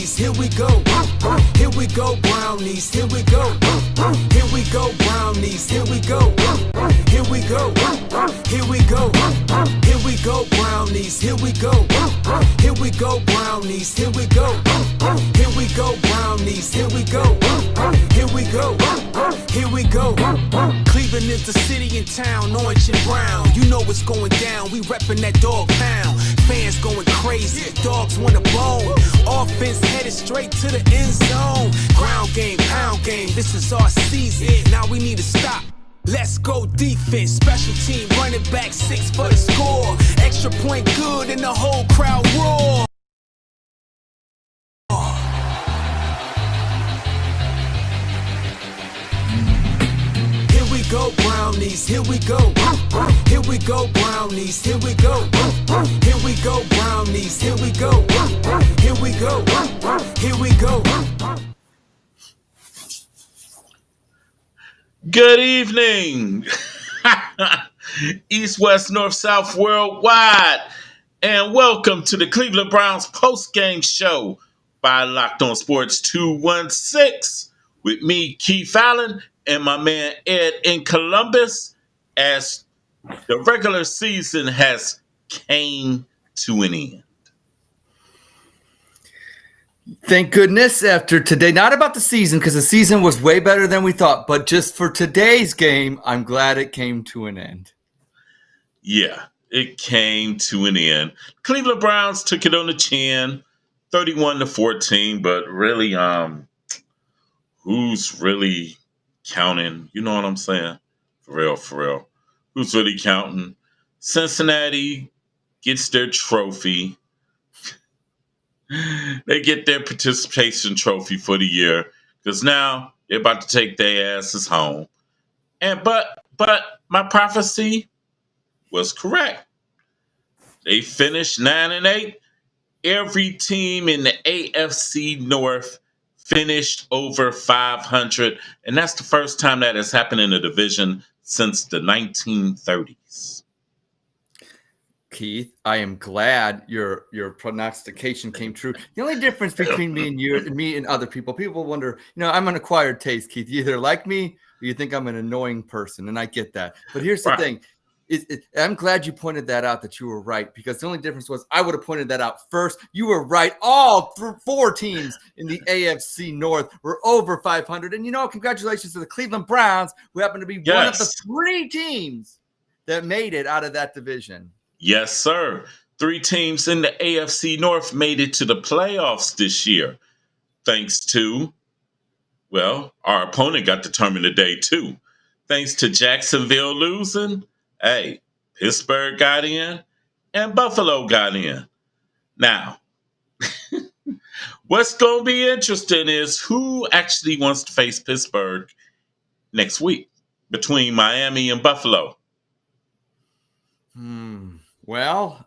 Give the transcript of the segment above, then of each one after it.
brownies, here we go. Here we go, brownies, here we go. Here we go, brownies, here we go. Here we go, here we go. Here we go, brownies, here we go. Here we go, brownies, here we go. Here we go, brownies, here we go. Here we go, here we go. Cleveland is the city and town, orange and brown. You know what's going down, we reppin' that dog pound. Fans going crazy, dogs want a bone. Offense headed straight to the end zone. Ground game, pound game, this is our season. Now we need to stop. Let's go defense, special team, running back 6 for the score. Extra point good and the whole crowd roar. Here we go, brownies, here we go. Here we go, brownies, here we go. Here we go, brownies, here we go. Here we go, here we go. Good evening, East, West, North, South, worldwide, and welcome to the Cleveland Browns postgame show by Locked On Sports 216 with me, Keith Allen, and my man Ed in Columbus, as the regular season has came to an end. Thank goodness after today, not about the season because the season was way better than we thought, but just for today's game, I'm glad it came to an end. Yeah, it came to an end. Cleveland Browns took it on the chin, 31-14, but really, who's really counting? You know what I'm saying? For real. Who's really counting? Cincinnati gets their trophy. They get their participation trophy for the year because now they're about to take their asses home. And but my prophecy was correct. They finished 9-8. Every team in the AFC North finished over 500, and that's the first time that has happened in a division since the 1930s. Keith, I am glad your prognostication came true. The only difference between me and you and me and other people wonder, I'm an acquired taste, Keith. You either like me or you think I'm an annoying person, and I get that. But here's the thing. I'm glad you pointed that out, that you were right, because the only difference was I would have pointed that out first. You were right. All 4 teams in the AFC North were over 500. And, congratulations to the Cleveland Browns, who happen to be one of the 3 teams that made it out of that division. Yes, sir. 3 teams in the AFC North made it to the playoffs this year, thanks to, our opponent got determined today, too. Thanks to Jacksonville losing, Pittsburgh got in, and Buffalo got in. Now, what's going to be interesting is who actually wants to face Pittsburgh next week between Miami and Buffalo. Well,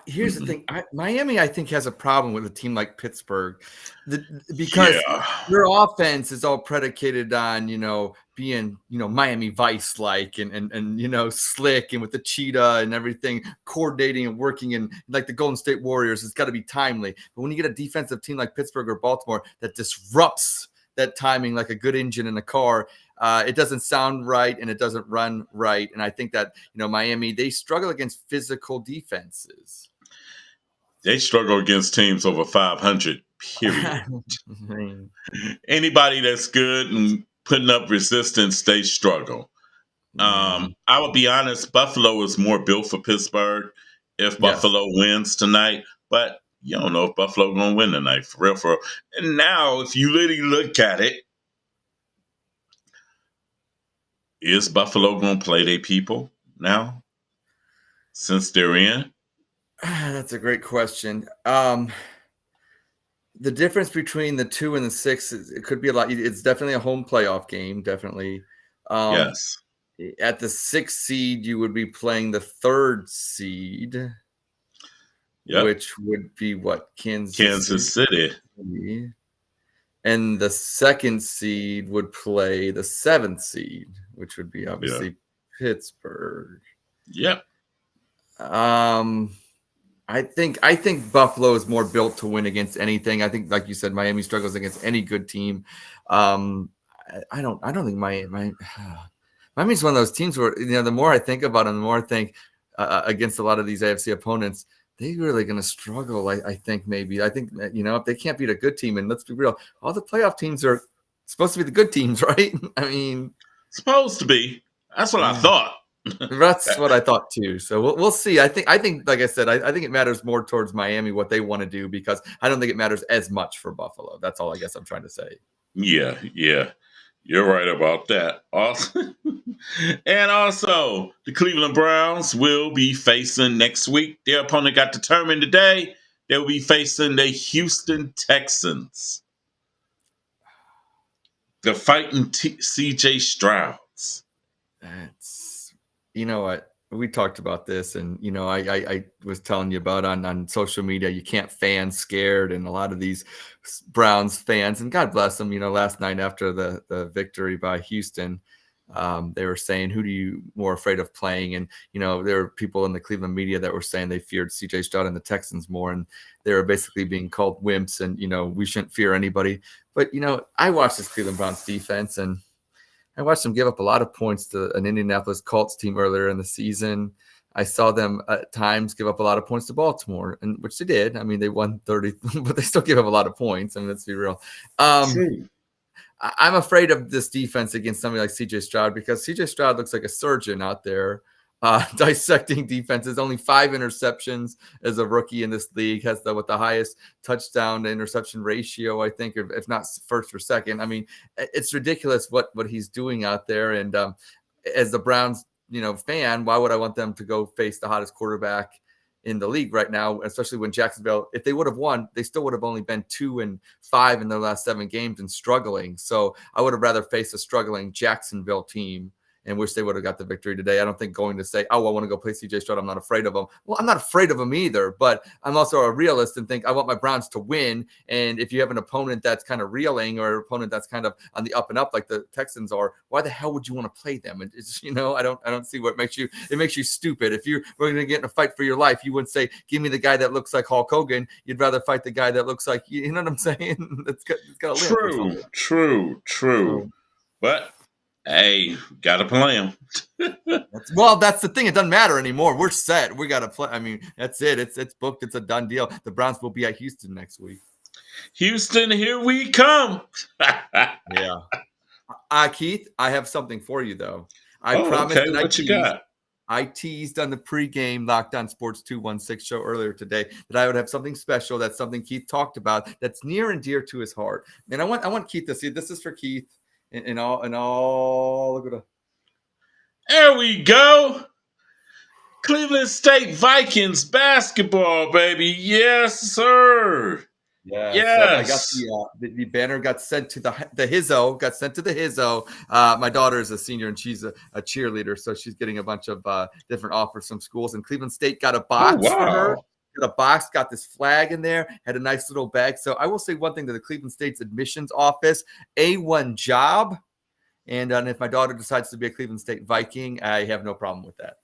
here's the thing. Miami, I think, has a problem with a team like Pittsburgh because their offense is all predicated on, being, Miami Vice-like and slick and with the cheetah and everything, coordinating and working, and like the Golden State Warriors, it's got to be timely. But when you get a defensive team like Pittsburgh or Baltimore that disrupts that timing like a good engine in a car, it doesn't sound right and it doesn't run right. And I think that, Miami, they struggle against physical defenses. They struggle against teams over 500, period. Anybody that's good and putting up resistance, they struggle. I would be honest, Buffalo is more built for Pittsburgh if Buffalo wins tonight. But you don't know if Buffalo going to win tonight, for real. And now, if you really look at it, is Buffalo going to play their people now since they're in? That's a great question. The difference between the 2 and the 6, it could be a lot. It's definitely a home playoff game, definitely. Yes. At the 6th seed, you would be playing the 3rd seed, which would be what? Kansas City. And the 2nd seed would play the 7th seed, which would be obviously Pittsburgh. Yep. I think Buffalo is more built to win against anything. I think, like you said, Miami struggles against any good team. I don't think Miami's one of those teams where, the more I think about them, the more I think against a lot of these AFC opponents, they're really going to struggle. I think if they can't beat a good team, and let's be real, all the playoff teams are supposed to be the good teams, right? I mean, supposed to be. That's what I thought. That's what I thought too. So we'll see. I think, like I said, I think it matters more towards Miami what they want to do, because I don't think it matters as much for Buffalo. That's all I guess I'm trying to say. Yeah. You're right about that. Also, and also, the Cleveland Browns will be facing next week. Their opponent got determined today. They will be facing the Houston Texans. The fighting CJ Strouds. That's, what we talked about this, and I was telling you about on social media. You can't fan scared, and a lot of these Browns fans, and God bless them, last night after the victory by Houston, they were saying, who do you more afraid of playing? And there were people in the Cleveland media that were saying they feared CJ Stroud and the Texans more, and they were basically being called wimps, and we shouldn't fear anybody. But I watched this Cleveland Browns defense, and I watched them give up a lot of points to an Indianapolis Colts team earlier in the season. I saw them at times give up a lot of points to Baltimore, and which they did. I mean, they won 30, but they still give up a lot of points. I mean, let's be real. I'm afraid of this defense against somebody like CJ Stroud, because CJ Stroud looks like a surgeon out there dissecting defenses. Only 5 interceptions as a rookie in this league. Has with the highest touchdown to interception ratio, I think, if not first or second. I mean, it's ridiculous what he's doing out there. And as the Browns, fan, why would I want them to go face the hottest quarterback in the league right now, especially when Jacksonville, if they would have won, they still would have only been 2-5 in their last 7 games and struggling. So I would have rather faced a struggling Jacksonville team and wish they would have got the victory today. I don't think going to say, I want to go play CJ Stroud, I'm not afraid of him. Well, I'm not afraid of him either, but I'm also a realist and think I want my Browns to win. And if you have an opponent that's kind of reeling, or an opponent that's kind of on the up and up like the Texans are, why the hell would you want to play them? It's I don't see what makes you stupid. If you were going to get in a fight for your life, you wouldn't say, give me the guy that looks like Hulk Hogan. You'd rather fight the guy that looks like, you know what I'm saying? It's got a True. But hey, gotta play him. Well, that's the thing. It doesn't matter anymore. We're set. We got to play. I mean, that's it. It's booked. It's a done deal. The Browns will be at Houston next week. Houston, here we come. Yeah. Keith, I have something for you, though. I promised. Okay. What you got? I teased on the pregame Locked On Sports 216 show earlier today that I would have something special. That's something Keith talked about that's near and dear to his heart. And I want Keith to see. This is for Keith. And all look at it. There we go. Cleveland State Vikings basketball, baby. Yes, sir. Yes. I got the banner got sent to the Hizzo. Got sent to the Hizzo. My daughter is a senior and she's a cheerleader, so she's getting a bunch of different offers from schools. And Cleveland State got a box for her. Got a box, got this flag in there, had a nice little bag. So I will say one thing to the Cleveland State's admissions office: A1 job. And if my daughter decides to be a Cleveland State Viking, I have no problem with that.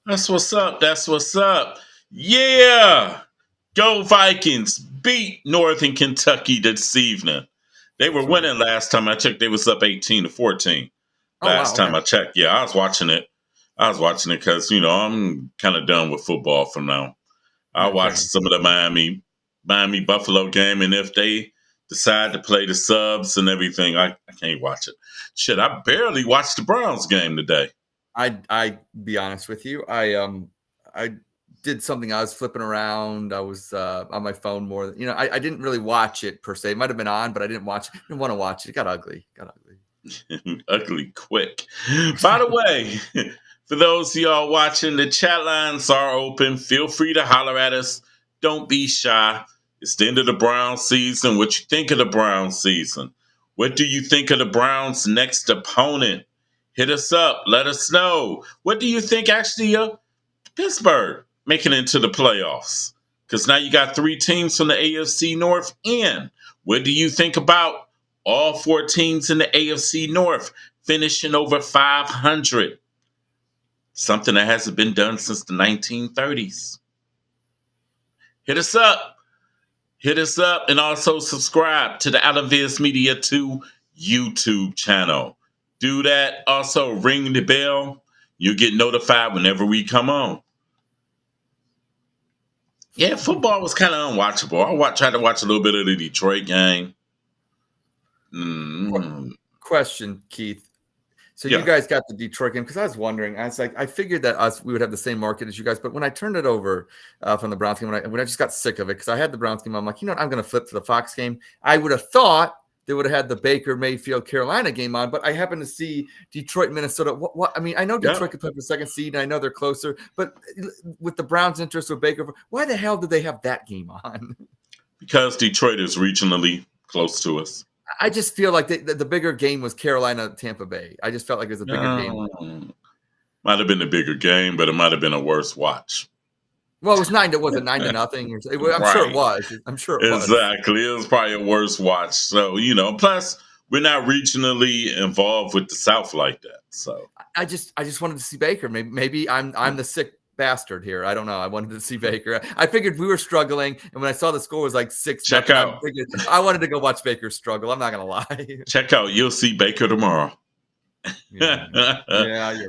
That's what's up. Yeah. Go Vikings. Beat Northern Kentucky this evening. They were winning last time I checked. They was up 18-14. Last time I checked. Yeah, I was watching it because, I'm kind of done with football for now. I watched some of the Miami Buffalo game, and if they decide to play the subs and everything, I can't watch it. Shit, I barely watched the Browns game today. I be honest with you, I did something. I was flipping around. I was on my phone more. I didn't really watch it per se. It might have been on, but I didn't watch it. I didn't want to watch it. It got ugly. Ugly quick. By the way, for those of y'all watching, the chat lines are open. Feel free to holler at us. Don't be shy. It's the end of the Browns season. What you think of the Browns season? What do you think of the Browns' next opponent? Hit us up. Let us know. What do you think actually of Pittsburgh making it into the playoffs? Because now you got 3 teams from the AFC North in. What do you think about all 4 teams in the AFC North finishing over 500? Something that hasn't been done since the 1930s. hit us up. Hit us up and also subscribe to the Alaviz Media 2 YouTube channel. Do that. Also, ring the bell. You'll get notified whenever we come on. Yeah, football was kind of unwatchable. I tried to watch a little bit of the Detroit game. Question, Keith. So Yeah. you guys got the Detroit game, because I was wondering. I was like, I figured that we would have the same market as you guys, but when I turned it over from the Browns game, when I just got sick of it, because I had the Browns game, I'm like, I'm going to flip to the Fox game. I would have thought they would have had the Baker Mayfield Carolina game on, but I happened to see Detroit Minnesota. What I mean, I know Detroit could play for the second seed, and I know they're closer, but with the Browns' interest with Baker, why the hell did they have that game on? Because Detroit is regionally close to us. I just feel like the bigger game was Carolina Tampa Bay. I just felt like it was a bigger game. Might have been a bigger game, but it might have been a worse watch. Well, it was 9 to 0. Sure it was. I'm sure it was. Exactly. It was probably a worse watch. So, plus we're not regionally involved with the South like that. So I just wanted to see Baker. Maybe I'm the sick bastard here. I don't know. I wanted to see Baker. I figured we were struggling, and when I saw the score was like 6, check out. I wanted to go watch Baker struggle. I'm not gonna lie. Check out. You'll see Baker tomorrow. Yeah, you're right.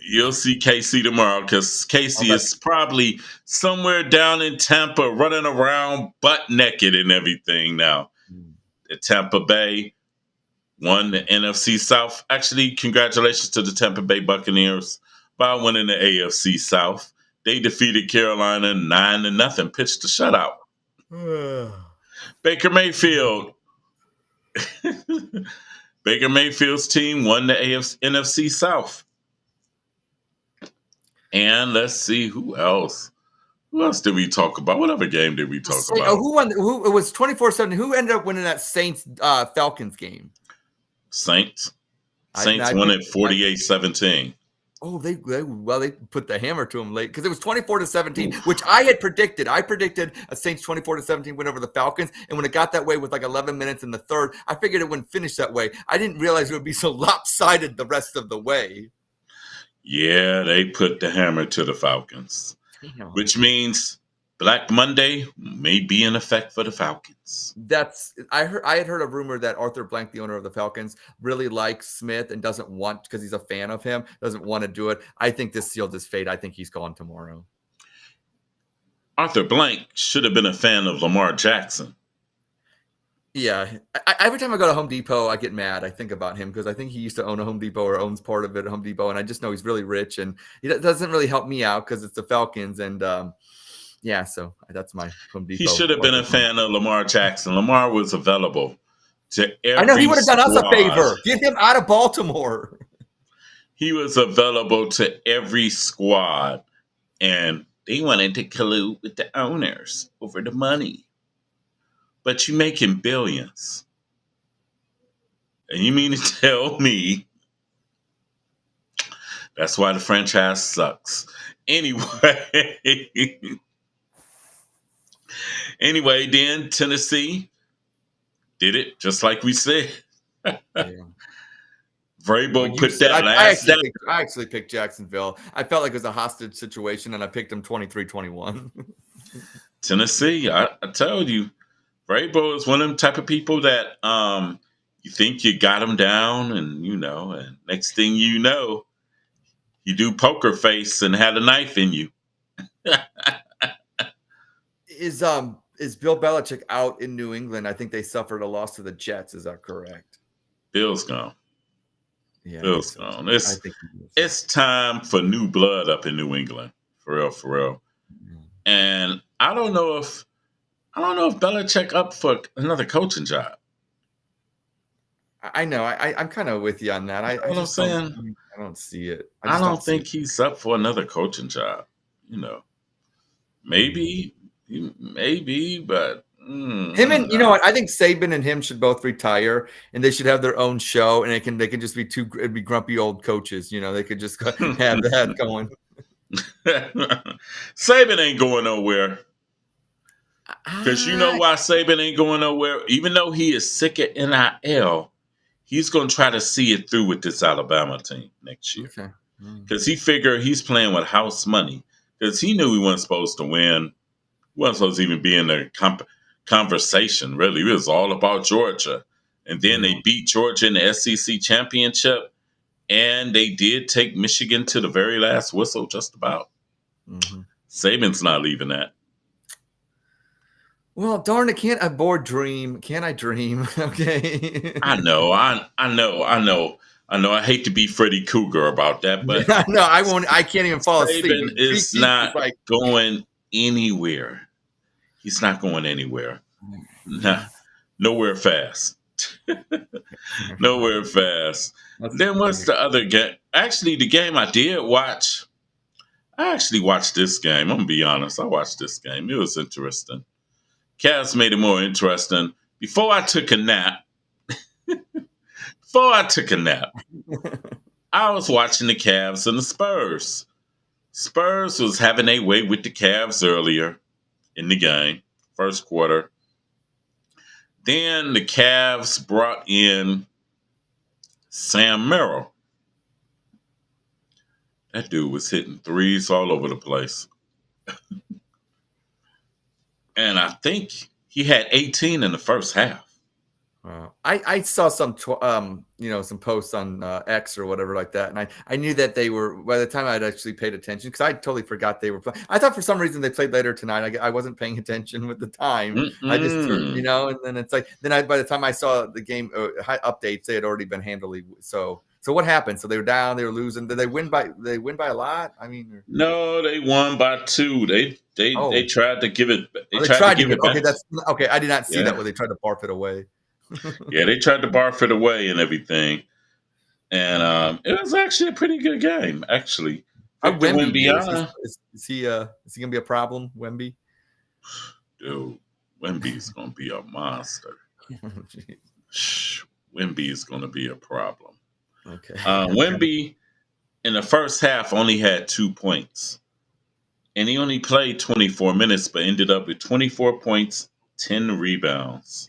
You'll see Casey tomorrow, because Casey is probably somewhere down in Tampa running around butt naked and everything now. At Tampa Bay won the NFC South. Actually, congratulations to the Tampa Bay Buccaneers by winning the AFC South. They defeated Carolina 9-0, pitched a shutout. Baker Mayfield. Baker Mayfield's team won the NFC South. And let's see, who else? Who else did we talk about? What other game did we talk about? Who won? It was 24-7. Who ended up winning that Saints Falcons game? Saints. Saints won it 48-17. Oh, they put the hammer to them late, because it was 24-17, which I had predicted. I predicted a Saints 24-17 win over the Falcons, and when it got that way with like 11 minutes in the third, I figured it wouldn't finish that way. I didn't realize it would be so lopsided the rest of the way. Yeah, they put the hammer to the Falcons, which means Black Monday may be in effect for the Falcons. I had heard a rumor that Arthur Blank, the owner of the Falcons, really likes Smith and doesn't want, because he's a fan of him, doesn't want to do it. I think this sealed his fate. I think he's gone tomorrow. Arthur Blank should have been a fan of Lamar Jackson. Yeah. Every time I go to Home Depot, I get mad. I think about him, because I think he used to own a Home Depot, or owns part of it at Home Depot. And I just know he's really rich, and it doesn't really help me out because it's the Falcons. And yeah, so that's my Home Depot. He should have been a fan of Lamar Jackson. Lamar was available to every I know he would have done us squad. a favor. Get him out of Baltimore. He was available to every squad, and they wanted to collude with the owners over the money. But you're making billions. And you mean to tell me that's why the franchise sucks? Anyway, then Tennessee did it just like we said. Vrabel put that last down. I actually picked Jacksonville. I felt like it was a hostage situation, and I picked them 23-21. Tennessee, I told you, Vrabel is one of them type of people that you think you got him down, and and next thing you know, you do poker face and had a knife in you. Is Bill Belichick out in New England? I think they suffered a loss to the Jets. Is that correct? Bill's gone. Yeah, Bill's gone. It's time for new blood up in New England, for real. Mm-hmm. And I don't know if Belichick up for another coaching job. I know. I'm kind of with you on that. I don't see it. I don't think he's up for another coaching job. Maybe, but him and I think Saban and him should both retire, and they should have their own show, and they can just be it'd be grumpy old coaches. They could just have that going. Saban ain't going nowhere. Because you know why Saban ain't going nowhere? Even though he is sick of NIL, he's going to try to see it through with this Alabama team next year. Okay. Because he figured he's playing with house money. Because he knew he wasn't supposed to win wasn't supposed to even be in the conversation, really. It was all about Georgia. And then they beat Georgia in the SEC championship. And they did take Michigan to the very last whistle, just about. Mm-hmm. Saban's not leaving that. Well, darn it, can't I dream? Can I dream? Okay. I know. I hate to be Freddy Cougar about that, but no, I won't. I can't even fall asleep. Saban is not going anywhere. He's not going anywhere. Nah, nowhere fast. Nowhere fast. Then what's the other game? Actually, the game I did watch, I actually watched this game. I'm going to be honest. I watched this game. It was interesting. Cavs made it more interesting. Before I took a nap, I was watching the Cavs and the Spurs. Spurs was having a way with the Cavs earlier in the game, first quarter. Then the Cavs brought in Sam Merrill. That dude was hitting threes all over the place. And I think he had 18 in the first half. I saw some some posts on X or whatever like that, and I knew that they were, by the time I'd actually paid attention, because I totally forgot they were playing. I thought for some reason they played later tonight. I wasn't paying attention with the time. Mm-mm. I just and then it's like by the time I saw the game updates, they had already been handily. So what happened? So they were down, they were losing. Did they win by a lot? I mean, no, they won by 2. They tried to give it. They tried to give it back. Okay, that's okay. I did not see that where they tried to barf it away. Yeah, they tried to barf it away and everything. And it was actually a pretty good game, actually. Wemby, is he gonna be a problem, Wemby? Dude, Wemby's gonna be a monster. Wemby is gonna be a problem. Okay. Wemby in the first half only had 2 points. And he only played 24 minutes, but ended up with 24 points, 10 rebounds,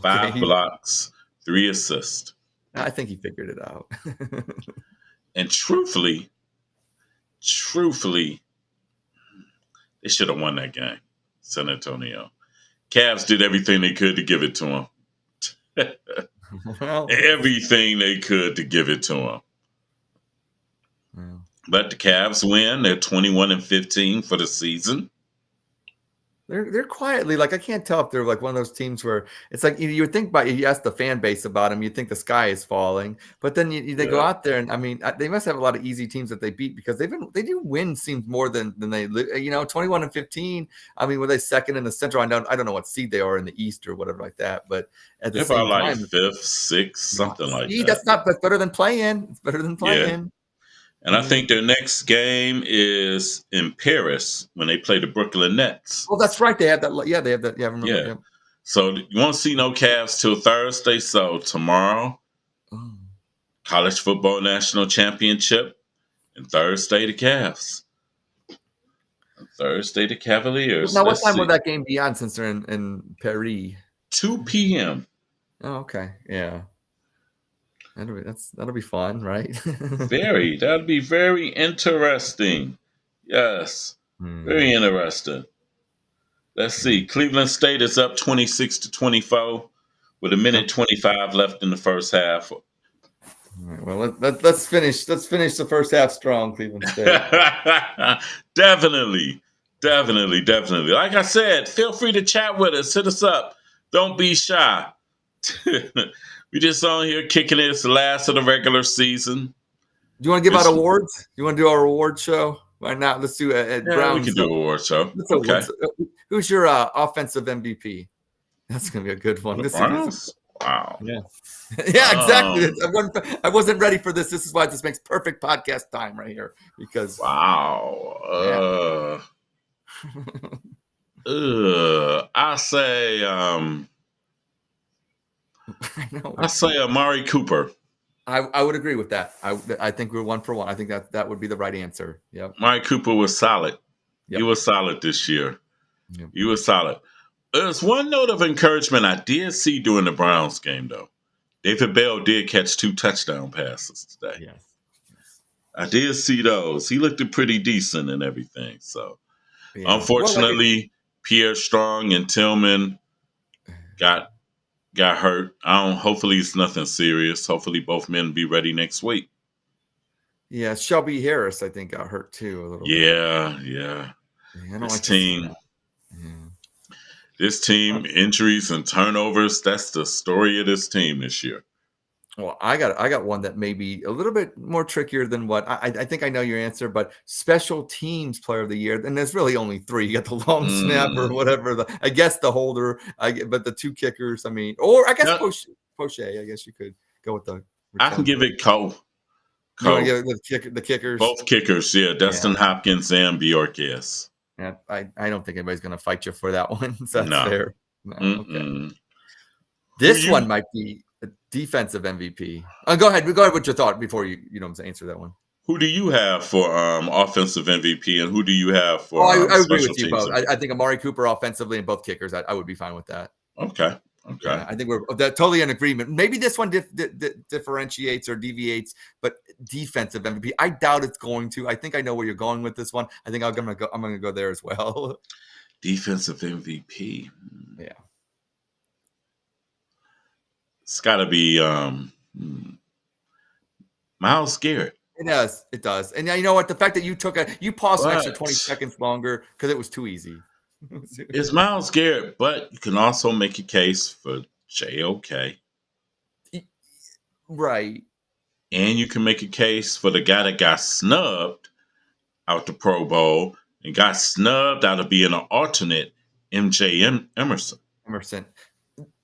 5 blocks, 3 assists. I think he figured it out. And truthfully, they should have won that game, San Antonio. Cavs did everything they could to give it to him. Everything they could to give it to him. But the Cavs win. They're 21-15 for the season. They're quietly, like, I can't tell if they're like one of those teams where it's like you would think you ask the fan base about them, you think the sky is falling, but then they go out there and I mean they must have a lot of easy teams that they beat because they do win seems more than they 21-15. I mean, were they second in the Central? I don't know what seed they are in the East or whatever like that, but at the same time, 5th, 6th, something like that. That's better than playing. It's better than playing. Yeah. And I think their next game is in Paris when they play the Brooklyn Nets. Oh, that's right. They have that. Yeah, they have that. Yeah, I remember. Yeah. So you won't see no Cavs till Thursday. So tomorrow, College Football National Championship, and Thursday the Cavs. And Thursday the Cavaliers. Now, what time will that game be on since they're in Paris? 2 p.m. Oh, okay. Yeah. That'll be fun, right? That'll be very interesting. Yes, very interesting. Let's see. Cleveland State is up 26-24 with 1:25 left in the first half. All right, well, let's finish the first half strong, Cleveland State. Definitely. Like I said, feel free to chat with us. Hit us up. Don't be shy. We just on here kicking it. It's the last of the regular season. Do you want to give out awards? You want to do our award show? Why not? Let's do it. We can do an award show. Okay. Who's your offensive MVP? That's going to be a good one. Wow. Yeah. Yeah, exactly. I wasn't ready for this. This is why this makes perfect podcast time right here. Because wow. I say I say Amari Cooper. I would agree with that. I think we're 1 for 1. I think that would be the right answer. Yep. Amari Cooper was solid. Yep. He was solid this year. Yep. He was solid. There's one note of encouragement I did see during the Browns game, though. David Bell did catch 2 touchdown passes today. Yes. I did see those. He looked pretty decent and everything. So, unfortunately, Pierre Strong and Tillman got hurt. Hopefully it's nothing serious. Hopefully both men be ready next week. Yeah, Shelby Harris, I think, got hurt too a little bit. Yeah. I don't This team, Yeah. this team, injuries and turnovers, that's the story of this team this year. Well, I got one that may be a little bit more trickier than what I think I know your answer, but special teams player of the year, and there's really only 3. You got the long snap or whatever. I guess the holder, but the 2 kickers. I mean, or I guess Poche. I guess you could go with the. I can give it Co. You want to give the kickers? Both kickers, yeah. Dustin Hopkins and Bjork, yes. Yeah, I don't think anybody's going to fight you for that one. So that's fair. No, okay. This one might be a defensive MVP. Go ahead with your thought before you answer that one. Who do you have for offensive MVP, and who do you have for? I agree with you both. I think Amari Cooper offensively and both kickers. I would be fine with that. Okay. Yeah, I think we're totally in agreement. Maybe this one differentiates or deviates, but defensive MVP, I doubt it's going to. I think I know where you're going with this one. I think I'm gonna go there as well. Defensive MVP. Yeah. It's got to be Myles Garrett. It does. And you know what? The fact that you paused an extra 20 seconds longer because it was too easy. It's Myles Garrett, but you can also make a case for JOK. Right. And you can make a case for the guy that got snubbed out the Pro Bowl and got snubbed out of being an alternate, MJ Emerson.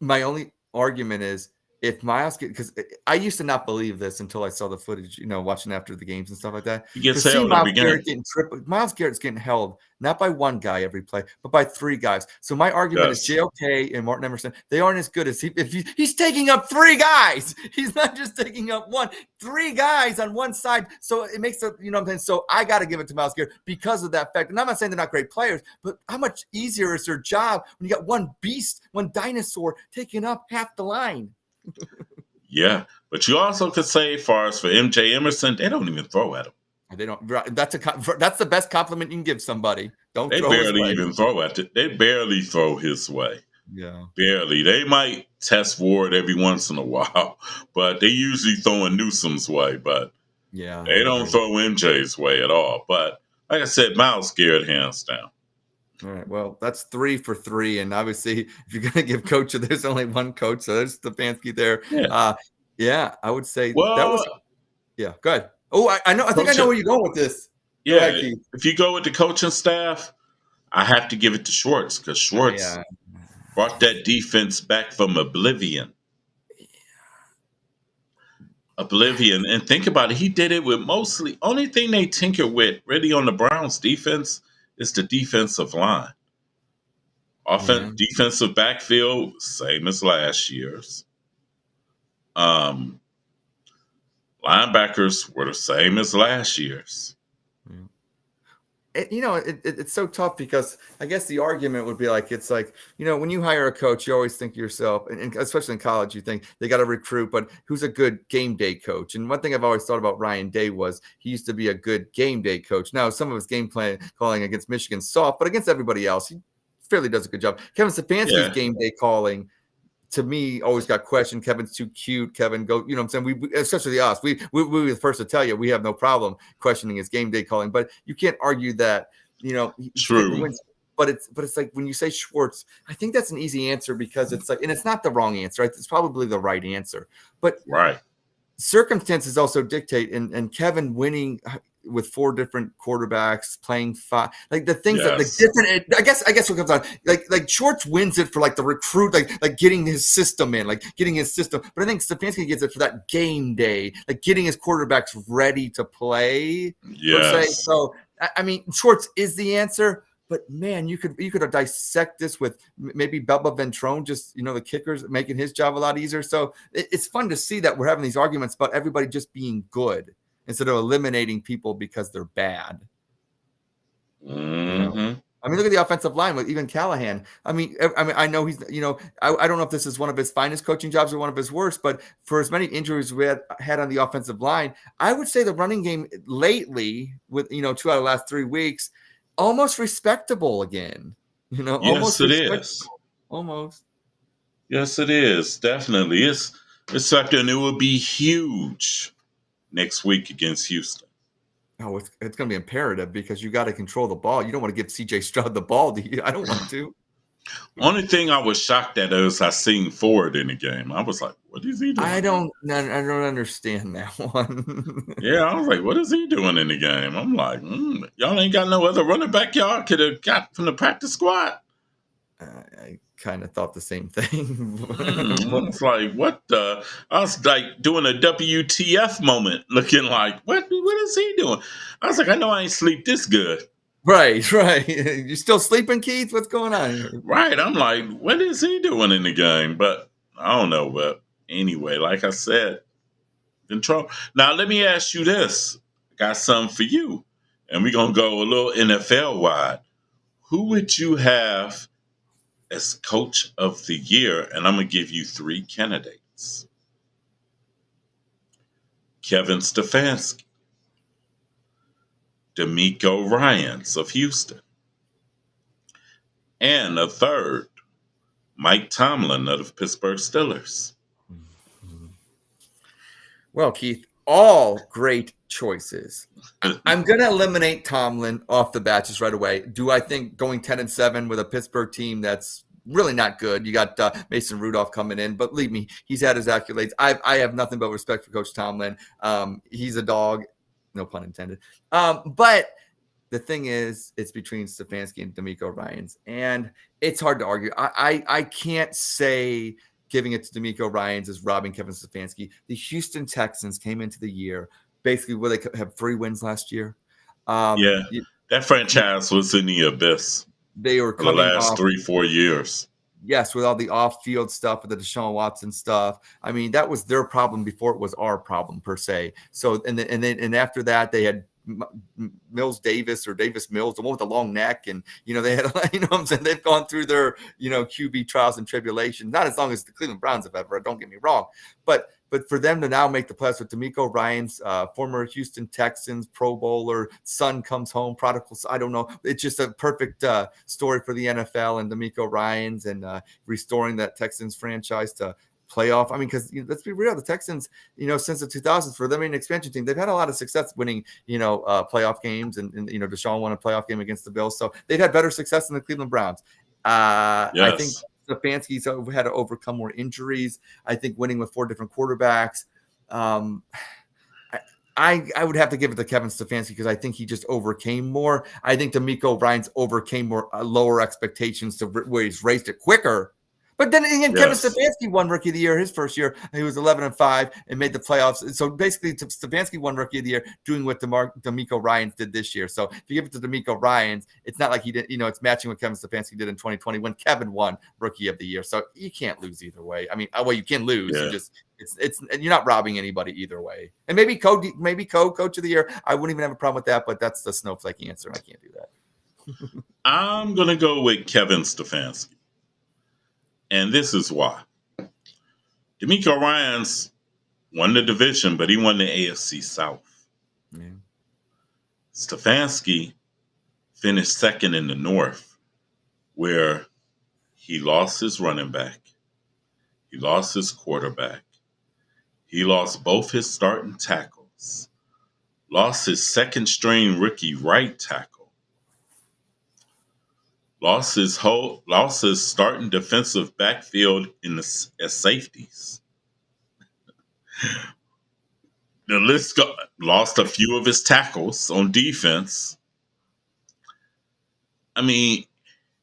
My only argument is if Myles, because I used to not believe this until I saw the footage, watching after the games and stuff like that. He gets held at the beginning. Myles Garrett's getting held not by one guy every play, but by 3 guys. So my argument is JOK and Martin Emerson, they aren't as good as he's taking up 3 guys. He's not just taking up 1, 3 guys on one side. So it makes what I'm saying. So I got to give it to Myles Garrett because of that fact. And I'm not saying they're not great players, but how much easier is their job when you got one beast, one dinosaur taking up half the line? Yeah, but you also could say, as far as for MJ Emerson, they don't even throw at him. They don't. That's the best compliment you can give somebody. They barely even throw at it. They barely throw his way. Yeah, barely. They might test Ward every once in a while, but they usually throwing Newsom's way. But they don't throw MJ's way at all. But like I said, Myles Garrett hands down. All right. Well, that's 3 for 3, and obviously, if you're going to give coach, there's only one coach, so there's Stefanski there. Yeah. I would say that was. Yeah. Go ahead. Oh, I know. I think I know where you're going with this. Yeah. If you go with the coaching staff, I have to give it to Schwartz because Schwartz brought that defense back from oblivion. And think about it. He did it with mostly only thing they tinker with really on the Browns defense is the defensive line. Defensive backfield, same as last year's. Linebackers were the same as last year's. It's so tough because I guess the argument would be when you hire a coach, you always think to yourself, and especially in college, you think they got to recruit, but who's a good game day coach? And one thing I've always thought about Ryan Day was he used to be a good game day coach. Now, some of his game calling against Michigan soft, but against everybody else, he fairly does a good job. Kevin Stefanski's game day calling, to me, always got questioned. Kevin's too cute. Kevin, go. You know what I'm saying? We especially us. We were the first to tell you we have no problem questioning his game day calling. But you can't argue that. True. But it's like when you say Schwartz, I think that's an easy answer because it's and it's not the wrong answer. Right? It's probably the right answer. But circumstances also dictate. And Kevin winning with 4 different quarterbacks playing 5, the things that different. I guess what comes on like Schwartz wins it for the recruit, like getting his system in, getting his system. But I think Stefanski gets it for that game day, getting his quarterbacks ready to play. Yes. So I mean, Schwartz is the answer. But man, you could dissect this with maybe Bubba Ventrone, just the kickers making his job a lot easier. So it's fun to see that we're having these arguments about everybody just being good instead of eliminating people because they're bad. Mm-hmm. I mean, look at the offensive line with even Callahan. I mean, I know he's, I don't know if this is one of his finest coaching jobs or one of his worst, but for as many injuries we had on the offensive line, I would say the running game lately with, 2 out of the last 3 weeks, almost respectable again. Almost Yes, it is. respectable. Almost. Yes, it is. Definitely. It's something, and it will be huge next week against Houston. Oh, it's going to be imperative because you got to control the ball. You don't want to give C.J. Stroud the ball, do you? I don't want to. Only thing I was shocked at is I seen Ford in the game. I was like, what is he doing? I don't understand that one. Yeah, I was like, what is he doing in the game? I'm like, y'all ain't got no other running back y'all could have got from the practice squad. I kind of thought the same thing. I was like, what the? I was like doing a WTF moment, looking like, what is he doing? I was like, I know I ain't sleep this good. Right. You still sleeping, Keith? What's going on here? Right. I'm like, what is he doing in the game? But I don't know. But anyway, like I said, control. Now, let me ask you this. I got something for you. And we're going to go a little NFL wide. Who would you have as coach of the year? And I'm going to give you 3 candidates. Kevin Stefanski, D'Amico Ryans of Houston, and a third, Mike Tomlin of the Pittsburgh Steelers. Well, Keith, all great choices. I'm going to eliminate Tomlin off the bat just right away. Do I think going 10-7 with a Pittsburgh team that's really not good? You got Mason Rudolph coming in, but believe me, he's had his accolades. I have nothing but respect for Coach Tomlin. He's a dog, no pun intended. But the thing is, it's between Stefanski and D'Amico Ryans, and it's hard to argue. I can't say giving it to D'Amico Ryans is robbing Kevin Stefanski. The Houston Texans came into the year basically where they have 3 wins last year. That franchise was in the abyss. They were for the coming last off 3-4 years. Yes, with all the off-field stuff, with the Deshaun Watson stuff. I mean, that was their problem before it was our problem per se. So, and after that, they had Mills Davis or Davis Mills, the one with the long neck, and they had, what I'm saying, they've gone through their QB trials and tribulations. Not as long as the Cleveland Browns have ever. Don't get me wrong, but for them to now make the playoffs with D'Amico Ryans, former Houston Texans Pro Bowler, son comes home, prodigal. I don't know. It's just a perfect story for the NFL and D'Amico Ryans and restoring that Texans franchise to playoff. I mean, because let's be real, the Texans, since the 2000s, for them being an expansion team, they've had a lot of success winning, playoff games, and Deshaun won a playoff game against the Bills, so they've had better success than the Cleveland Browns. Yes. I think Stefanski's had to overcome more injuries. I think winning with 4 different quarterbacks. I would have to give it to Kevin Stefanski because I think he just overcame more. I think D'Amico Ryans overcame more lower expectations to where he's raised it quicker. But then again, Kevin Stefanski won Rookie of the Year his first year. He was 11-5 and made the playoffs. So basically, Stefanski won Rookie of the Year doing what D'Amico Ryans did this year. So if you give it to D'Amico Ryans, it's not like he did. It's matching what Kevin Stefanski did in 2020 when Kevin won Rookie of the Year. So you can't lose either way. I mean, well, you can lose. Yeah. You just you're not robbing anybody either way. And maybe coach of the year. I wouldn't even have a problem with that. But that's the snowflake answer. I can't do that. I'm gonna go with Kevin Stefanski. And this is why. D'Amico Ryans won the division, but he won the AFC South. Yeah. Stefanski finished second in the North, where he lost his running back. He lost his quarterback. He lost both his starting tackles. Lost his second string rookie right tackle. Lost his starting defensive backfield as safeties. The list lost a few of his tackles on defense. I mean,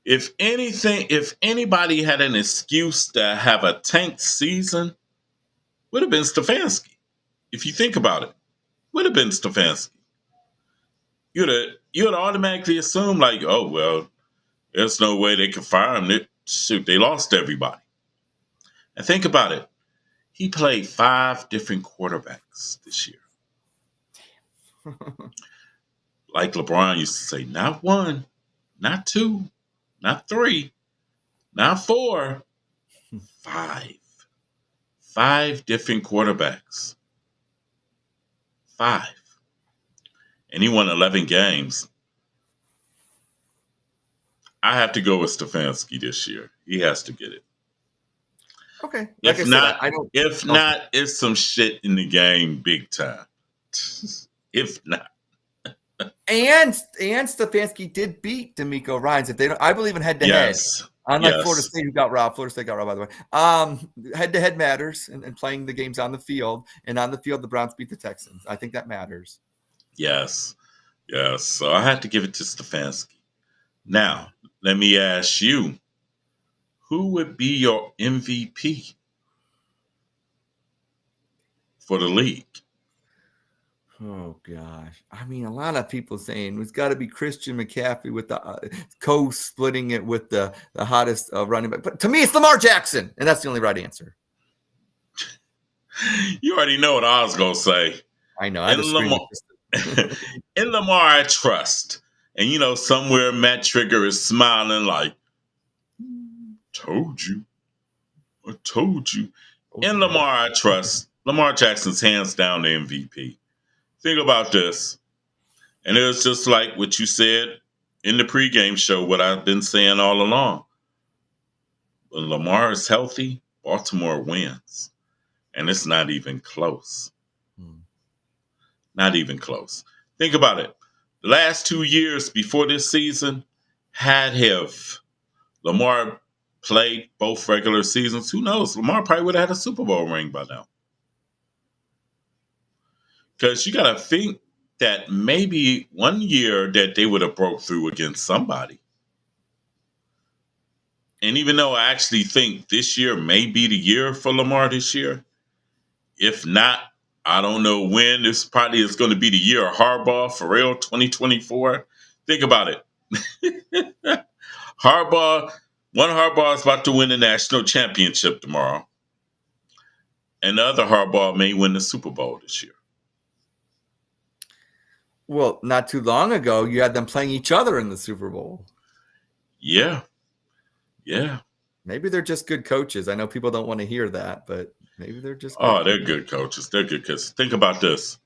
if anybody had an excuse to have a tanked season, would have been Stefanski. If you think about it, would have been Stefanski. You'd automatically assume like, oh well, there's no way they could fire him. Shoot, they lost everybody. And think about it. He played 5 different quarterbacks this year. Like LeBron used to say, not 1, not 2, not 3, not 4, 5. 5 different quarterbacks. 5. And he won 11 games. I have to go with Stefanski this year. He has to get it. Okay. Like If I said, not, I don't. if Oh, not, it's some shit in the game, big time. If not, and Stefanski did beat D'Amico Ryans. If they don't, I believe in head to head. yes, Unlike Florida yes, State, who got robbed. Florida State got robbed, by the way. Head to head matters, and playing the games on the field. And on the field, the Browns beat the Texans. I think that matters. yes, yes. So I have to give it to Stefanski. Now, let me ask you, who would be your MVP for the league? Oh gosh, I mean, a lot of people saying it's got to be Christian McCaffrey with the co-splitting it with the hottest running back. But to me, it's Lamar Jackson, and that's the only right answer. You already know what I was gonna say. I know. I had to scream Lamar, with this. in Lamar, I trust. And somewhere Matt Trigger is smiling like, "Told you, I told you." In Lamar, I trust. Lamar Jackson's hands down the MVP. Think about this. And it was just like what you said in the pregame show, what I've been saying all along. When Lamar is healthy, Baltimore wins. And it's not even close. Not even close. Think about it. The last 2 years before this season, had have Lamar played both regular seasons, who knows? Lamar probably would have had a Super Bowl ring by now. Because you got to think that maybe one year that they would have broke through against somebody. And even though I actually think this year may be the year for Lamar this year, if not, I don't know when. This probably is going to be the year of Harbaugh for real, 2024. Think about it. Harbaugh is about to win the national championship tomorrow. And the other Harbaugh may win the Super Bowl this year. Well, not too long ago, you had them playing each other in the Super Bowl. Yeah. Yeah. Maybe they're just good coaches. I know people don't want to hear that, but maybe they're just good. They're good coaches. They're good coaches. Think about this.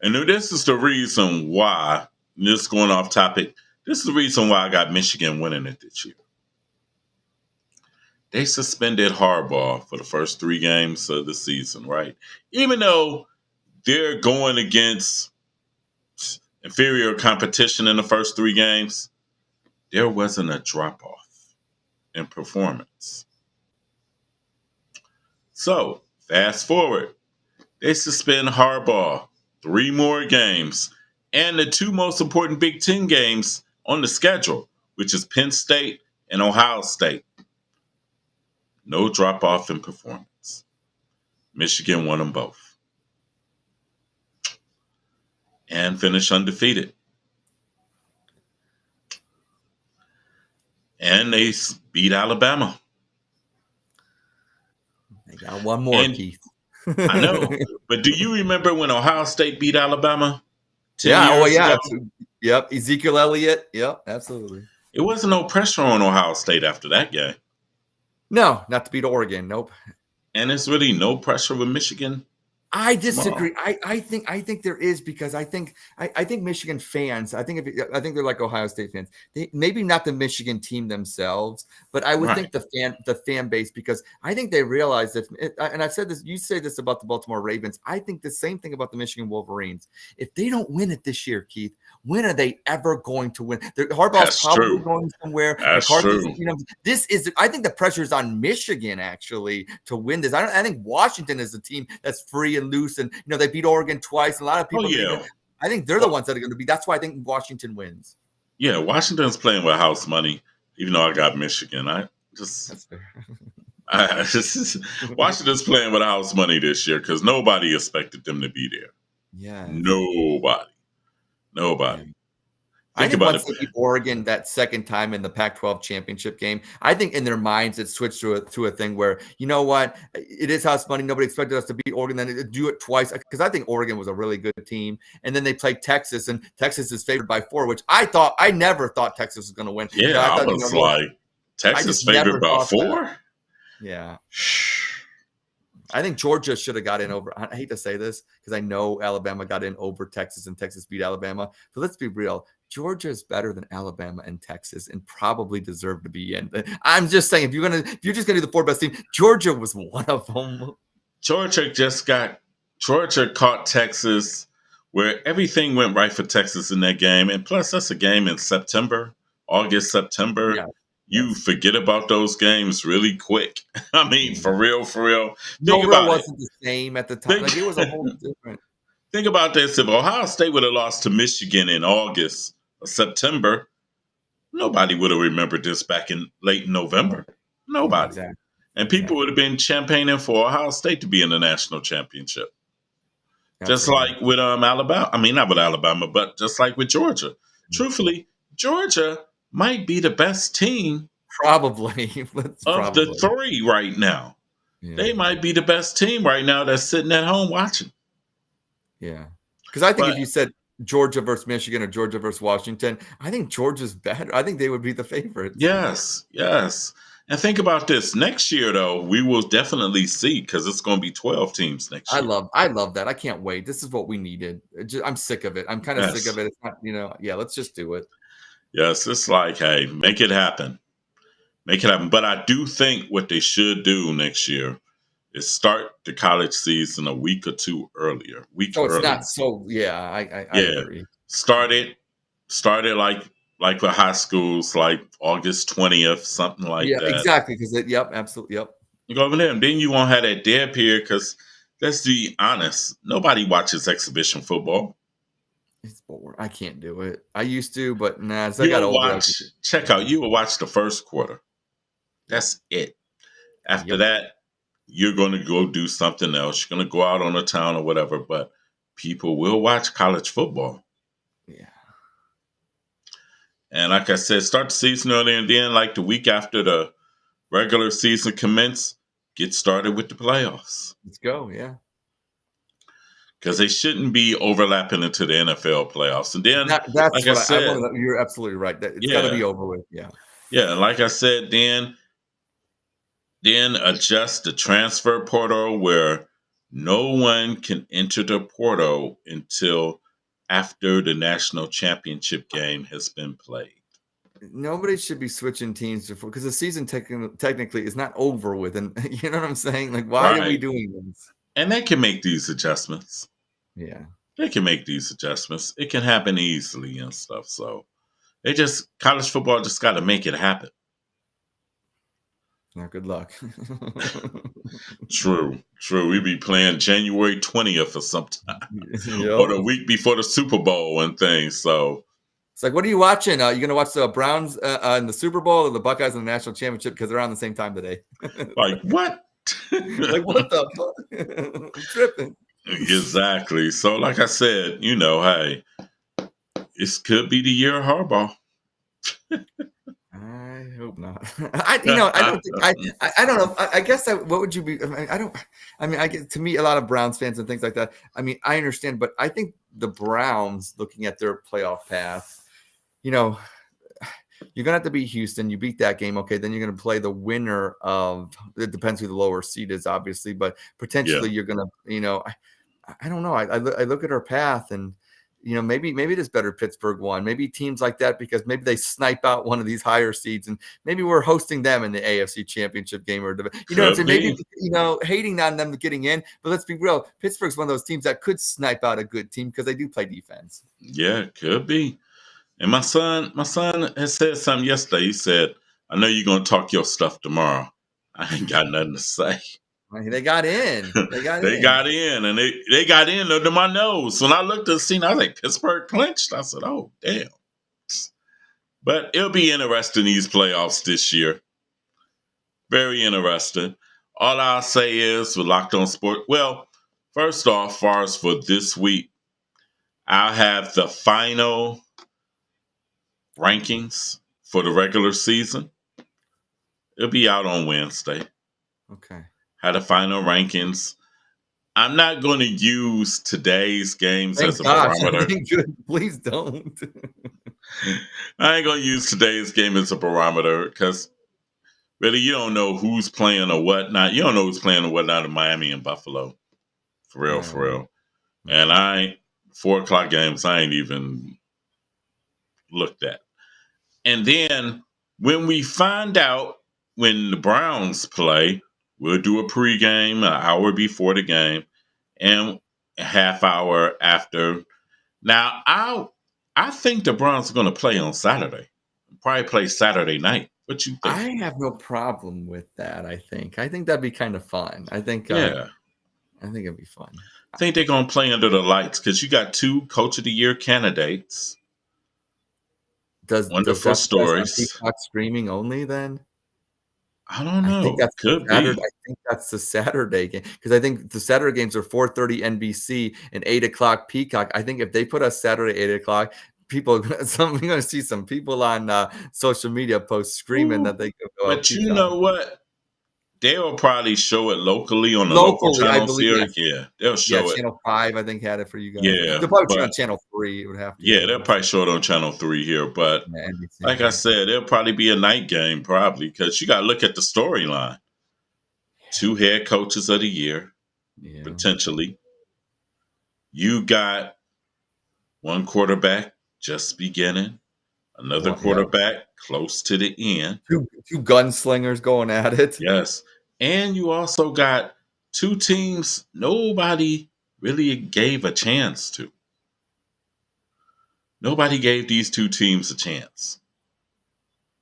And this is the reason why, just going off topic, this is the reason why I got Michigan winning it this year. They suspended Harbaugh for the first 3 games of the season, right? Even though they're going against inferior competition in the first 3 games, there wasn't a drop-off in performance. So, fast forward. They suspend Harbaugh 3 more games and the 2 most important Big Ten games on the schedule, which is Penn State and Ohio State. No drop-off in performance. Michigan won them both. And finished undefeated. And they beat Alabama. They got one more, Keith. I know. But do you remember when Ohio State beat Alabama 10 yeah, years yeah. ago? Yep, Ezekiel Elliott. Yep, absolutely. It wasn't no pressure on Ohio State after that game. No, not to beat Oregon. Nope. And it's really no pressure with Michigan. I disagree. I think there is, because I think Michigan fans. I think they're like Ohio State fans. They, maybe not the Michigan team themselves, but I would think the fan base, because I think they realize that. And I've said this. You say this about the Baltimore Ravens. I think the same thing about the Michigan Wolverines. If they don't win it this year, Keith, when are they ever going to win? Harbaugh's probably going somewhere. That's true. This is. I think the pressure is on Michigan actually to win this. I think Washington is a team that's free and loose, and they beat Oregon twice. And a lot of people, I think they're the ones that are going to be. That's why I think Washington wins. Yeah, Washington's playing with house money, even though I got Michigan. That's fair. Washington's playing with house money this year because nobody expected them to be there. Yeah, nobody. Yeah. I think once they beat Oregon that second time in the Pac-12 championship game, I think in their minds it switched to a thing where, you know what, it is house money. Nobody expected us to beat Oregon, then do it twice, because I think Oregon was a really good team. And then they played Texas, and Texas is favored by 4, which I never thought Texas was going to win. Yeah, I was like, Texas favored by 4? Yeah. I think Georgia should have got in over. I hate to say this because I know Alabama got in over Texas and Texas beat Alabama. But let's be real. Georgia is better than Alabama and Texas and probably deserve to be in. I'm just saying, if you're just gonna do the 4 best team, Georgia was one of them. Georgia caught Texas where everything went right for Texas in that game. And plus, that's a game in August, September. Yeah. You forget about those games really quick. I mean, for real, for real. No, real wasn't the same at the time. Like, it was a whole different. Think about this. If Ohio State would have lost to Michigan in August or September, nobody would have remembered this back in late November. Nobody. Exactly. And people would have been champagning for Ohio State to be in the national championship. Absolutely. Just like with Alabama. I mean, not with Alabama, but just like with Georgia. Truthfully, Georgia might be the best team probably of the 3 right now. Yeah. They might be the best team right now that's sitting at home watching. Yeah. Because I think if you said Georgia versus Michigan or Georgia versus Washington, I think Georgia's better. I think they would be the favorites. Yes, yes. And think about this. Next year, though, we will definitely see, because it's going to be 12 teams next year. I love that. I can't wait. This is what we needed. I'm sick of it. I'm kind of sick of it. It's not, let's just do it. Yes, it's like, hey, make it happen. Make it happen. But I do think what they should do next year is start the college season a week or 2 earlier. Not so. Yeah, I agree. Start it like with high schools, like August 20th, something like that. Yeah, exactly. Because absolutely, yep. You go over there, and then you won't have that dead period. Because let's be honest, nobody watches exhibition football. It's boring. I can't do it. I used to, but nah. As I got older, you will watch the first quarter. That's it. After that, you're going to go do something else. You're going to go out on the town or whatever. But people will watch college football. Yeah. And like I said, start the season early, and then like the week after the regular season commence, get started with the playoffs. Let's go, yeah. Because they shouldn't be overlapping into the NFL playoffs. And then, that's like I said, you're absolutely right. It's got to be over with, yeah. Yeah, like I said, then adjust the transfer portal where no one can enter the portal until after the national championship game has been played. Nobody should be switching teams because the season technically is not over with. And you know what I'm saying? Like, why are we doing this? And they can make these adjustments. Yeah. They can make these adjustments. It can happen easily and stuff. So college football just got to make it happen. Now, good luck. True. We be playing January 20th or sometime, or the week before the Super Bowl and things. So it's like, what are you watching? You going to watch the Browns in the Super Bowl or the Buckeyes in the national championship because they're on the same time today? Like what? Like what the fuck? I'm tripping. Exactly. So, like I said, hey, this could be the year of Harbaugh. I hope not. I don't think I don't know. I guess what would you be? To me, a lot of Browns fans and things like that. I mean, I understand, but I think the Browns, looking at their playoff path, you're gonna have to beat Houston. You beat that game, okay? Then you're gonna play the winner of. It depends who the lower seed is, obviously, but potentially you're gonna, I don't know. I look at our path and. Maybe it is better Pittsburgh won. Maybe teams like that because maybe they snipe out one of these higher seeds, and maybe we're hosting them in the AFC Championship game or what I'm saying. Maybe hating on them getting in, but let's be real. Pittsburgh's one of those teams that could snipe out a good team because they do play defense. Yeah, could be. And my son has said something yesterday. He said, "I know you're gonna talk your stuff tomorrow." I ain't got nothing to say. They got in. They got in, and they got in under my nose. When I looked at the scene, I was like, Pittsburgh clinched. I said, oh, damn. But it'll be interesting, these playoffs this year. Very interesting. All I'll say is with Locked On Sport, well, first off, far as for this week, I'll have the final rankings for the regular season. It'll be out on Wednesday. Okay. Had the final rankings. I'm not going to use today's games as a barometer. Please don't. I ain't going to use today's game as a barometer because really you don't know who's playing or whatnot. You don't know who's playing or whatnot in Miami and Buffalo. For real. And 4 o'clock games, I ain't even looked at. And then when we find out when the Browns play, we'll do a pregame an hour before the game and a half hour after. Now, I think the Browns are going to play on Saturday. Probably play Saturday night. What you think? I have no problem with that. I think that'd be kind of fun. I think Yeah. it'd be fun. I think they're going to play under the lights because you got 2 Coach of the Year candidates. Does Wonderful that that's on stories. Peacock streaming only then? I don't I think know. that's the Could Saturday. be. I think that's the Saturday game because I think the Saturday games are 4:30 NBC and 8 o'clock Peacock. I think if they put us Saturday 8 o'clock, people we're going to see some people on social media posts screaming that they could go out But you Peacock. know what? They'll probably show it locally on the local Locally, I channels believe, here. yes. Yeah, they'll Yeah, show it. Channel 5, I think, had it for you guys. Yeah, They'll probably turn on but Channel 3. It would have to. yeah, they'll probably show it on Channel 3 here. But Yeah, NBC, like I said, it'll probably be a night game, probably, because you got to look at the storyline. 2 head coaches of the year, yeah. potentially. You got 1 quarterback just beginning, another quarterback close to the end. Two gunslingers going at it. Yes. And you also got 2 teams nobody really gave a chance to. Nobody gave these 2 teams a chance.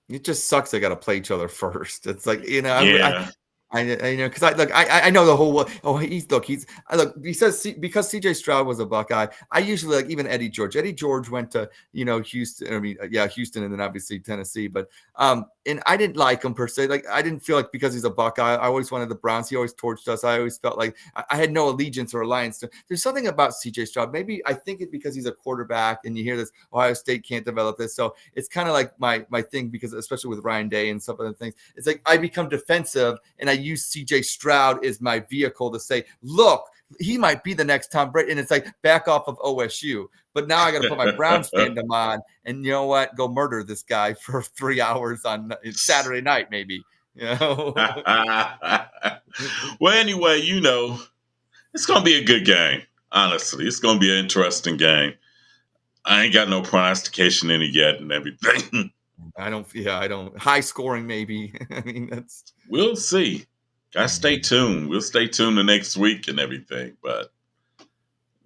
It just sucks they got to play each other first. It's like, Yeah. I know because I know the whole. Oh, he says because CJ Stroud was a Buckeye. I usually like even Eddie George. Eddie George went to Houston. I mean, Houston, and then obviously Tennessee. But and I didn't like him per se. Like I didn't feel like because he's a Buckeye. I always wanted the Browns. He always torched us. I always felt like I had no allegiance or alliance. There's something about CJ Stroud. Maybe I think it's because he's a quarterback, and you hear this Ohio State can't develop this. So it's kind of like my thing because especially with Ryan Day and some other things, it's like I become defensive and I use CJ Stroud as my vehicle to say, look, he might be the next Tom Brady. And it's like back off of OSU. But now I got to put my Browns fandom on and you know what? Go murder this guy for 3 hours on Saturday night, maybe. Well, anyway, it's going to be a good game. Honestly, it's going to be an interesting game. I ain't got no prognostication in it yet and everything. I don't. High scoring, maybe. I mean, we'll see. Gotta stay tuned. We'll stay tuned the next week and everything, but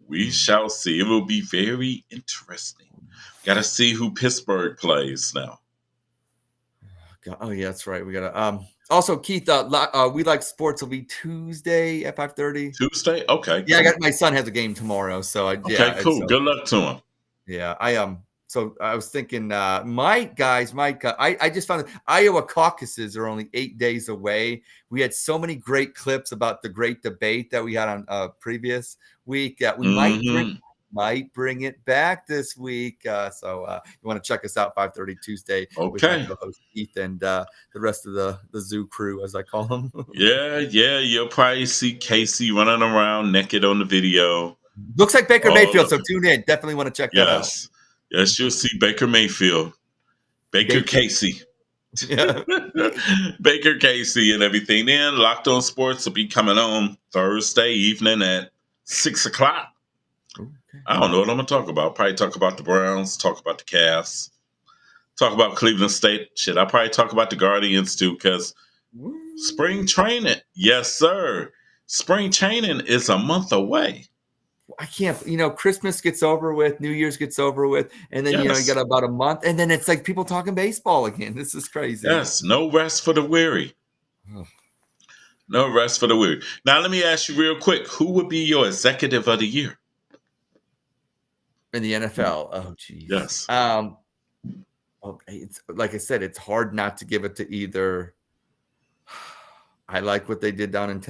we shall see. It will be very interesting. Gotta see who Pittsburgh plays now. Oh yeah, that's right. We gotta. Also, Keith, We Like Sports will be Tuesday at 5:30. Tuesday, okay. Yeah, cool. My son has a game tomorrow, so okay, cool. So, good luck to him. Yeah, So I was thinking, I just found that Iowa caucuses are only 8 days away. We had so many great clips about the great debate that we had on previous week that we might bring it back this week. So you want to check us out 5:30 Tuesday. Okay. With my co-host Keith and the rest of the zoo crew, as I call them. Yeah. You'll probably see Casey running around naked on the video. Looks like Baker Mayfield, so tune in. Definitely want to check that out. Yes, you'll see Baker Mayfield, Baker Casey. Yeah. Baker Casey and everything. Then Locked On Sports will be coming on Thursday evening at 6 o'clock. Okay. I don't know what I'm going to talk about. Probably talk about the Browns, talk about the Cavs, talk about Cleveland State. Shit, I'll probably talk about the Guardians too because spring training. Yes, sir. Spring training is a month away. I can't, Christmas gets over with, New Year's gets over with, and then, you got about a month, and then it's like people talking baseball again. This is crazy. Yes, no rest for the weary. No rest for the weary. Now, let me ask you real quick, who would be your executive of the year? In the NFL? Oh, geez. Yes. It's like I said, it's hard not to give it to either. I like what they did down in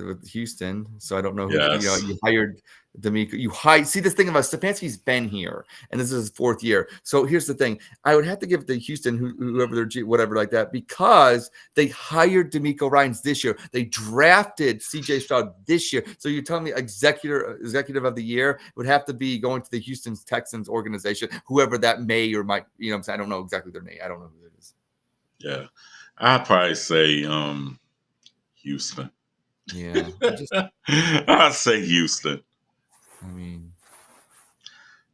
with Houston, so I don't know who you hired DeMeco. See this thing about Stefanski's been here, and this is his 4th year. So here's the thing: I would have to give it to Houston, whoever their whatever like that, because they hired DeMeco Ryans this year. They drafted CJ Stroud this year. So you're telling me executive of the year would have to be going to the Houston Texans organization, whoever that may or might. I don't know exactly their name. I don't know who it is. Yeah, I'd probably say Houston. Yeah. I'd say Houston. I mean,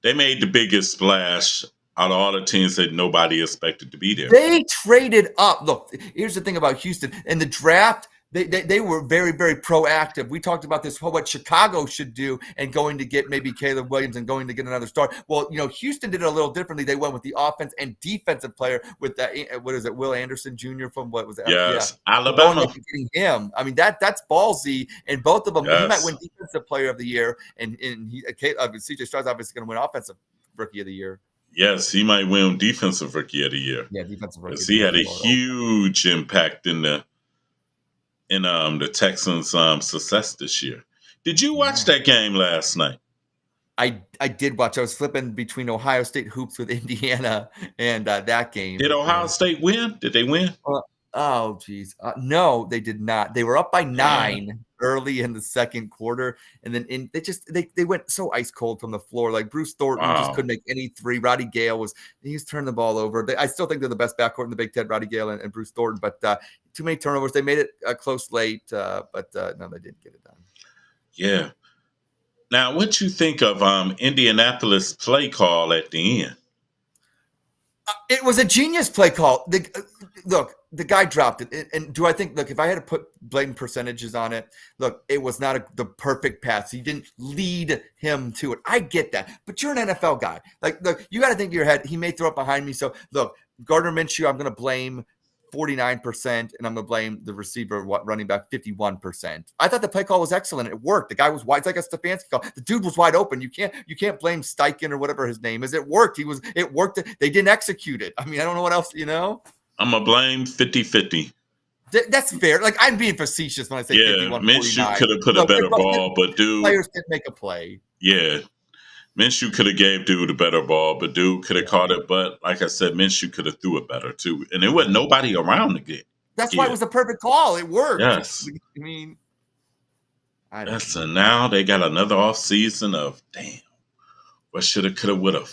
they made the biggest splash out of all the teams that nobody expected to be there. They traded up. Look, here's the thing about Houston. In the draft, they were very, very proactive. We talked about this, what Chicago should do, and going to get maybe Caleb Williams and going to get another star. Well, Houston did it a little differently. They went with the offense and defensive player with that. What is it, Will Anderson Jr. from what was that? Yes, yeah. Alabama. Going up and getting him. I mean, that's ballsy. And both of them, Yes. he might win Defensive Player of the Year, and CJ Stroud's obviously going to win Offensive Rookie of the Year. Yes, he might win Defensive Rookie of the Year. Yeah, Defensive Rookie. He had a huge impact in the Texans' success this year. Did you watch that game last night? I did watch. I was flipping between Ohio State hoops with Indiana and that game. Did Ohio State win? Did they win? Oh, geez. No, they did not. They were up by 9 early in the second quarter, and then they went so ice cold from the floor. Like Bruce Thornton just couldn't make any three. Roddy Gale was turning the ball over. I still think they're the best backcourt in the Big Ten, Roddy Gale and Bruce Thornton, but too many turnovers. They made it close late, but no, they didn't get it done. Yeah. Now, what you think of Indianapolis' play call at the end? It was a genius play call. Look, the guy dropped it. And do I think, look, if I had to put blame percentages on it, look, it was not the perfect pass. He didn't lead him to it. I get that. But you're an NFL guy. Like, look, you got to think in your head, he may throw it behind me. So, look, Gardner Minshew, I'm going to blame 49%, and I'm going to blame the receiver running back 51%. I thought the play call was excellent. It worked. The guy was wide. It's like a Stefanski call. The dude was wide open. You can't blame Steichen or whatever his name is. It worked. It worked. They didn't execute it. I mean, I don't know what else, I'm going to blame 50-50. That's fair. Like, I'm being facetious when I say 51-49. Minshew could have put a better ball, but dude. Players didn't make a play. Yeah. Minshew could have gave dude a better ball, but dude could have caught it. But like I said, Minshew could have threw it better too. And there wasn't nobody around to get. That's why it was the perfect call. It worked. Yes. I mean, so now they got another off season of damn. What shoulda, coulda, woulda.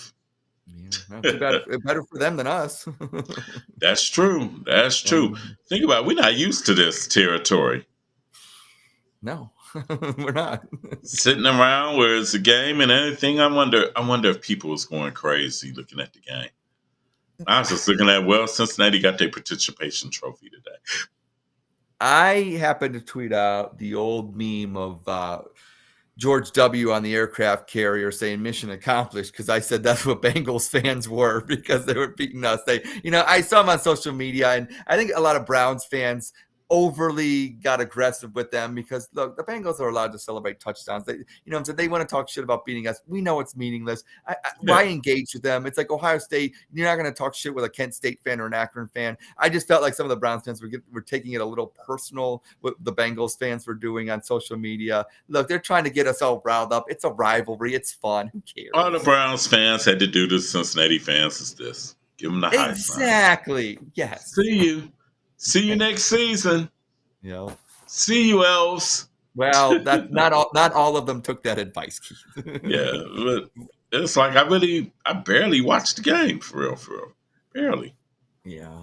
Yeah, too bad. Better for them than us. That's true. That's true. Think about it. We're not used to this territory. No. We're not sitting around where it's a game and everything. I wonder if people was going crazy looking at the game. I was just looking at, Cincinnati got their participation trophy today. I happened to tweet out the old meme of George W. on the aircraft carrier saying mission accomplished, because I said that's what Bengals fans were because they were beating us. I saw them on social media, and I think a lot of Browns fans overly got aggressive with them because look, the Bengals are allowed to celebrate touchdowns. They want to talk shit about beating us. We know it's meaningless. Why engage with them? It's like Ohio State. You're not going to talk shit with a Kent State fan or an Akron fan. I just felt like some of the Browns fans were taking it a little personal. What the Bengals fans were doing on social media. Look, they're trying to get us all riled up. It's a rivalry. It's fun. Who cares? All the Browns fans had to do to Cincinnati fans is this: give them the high sign. Exactly. Yes. See you next season. Yeah. See you, elves. Well, that not all of them took that advice, Keith. Yeah, but it's like I barely watched the game for real. Barely. Yeah.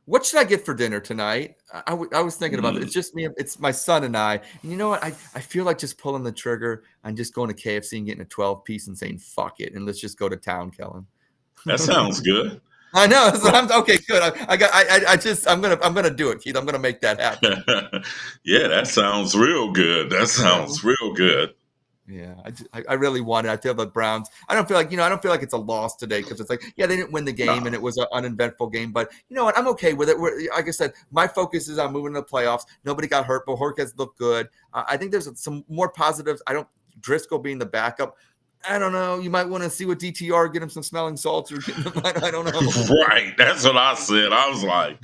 What should I get for dinner tonight? I was thinking about it. It's just me. It's my son and I. And you know what? I feel like just pulling the trigger and just going to KFC and getting a 12-piece and saying fuck it and let's just go to town, Kellen. That sounds good. I know. Okay, good. I'm gonna do it, Keith. I'm gonna make that happen. Yeah, that sounds real good. Yeah, I really want it. I feel the Browns. I don't feel like it's a loss today because it's like, yeah, they didn't win the game and it was an uneventful game. But you know what? I'm okay with it. Like I said, my focus is on moving to the playoffs. Nobody got hurt, but Jorge's looked good. I think there's some more positives. Driscoll being the backup. I don't know. You might want to see what DTR, get him some smelling salts or I don't know. Right. That's what I said. I was like,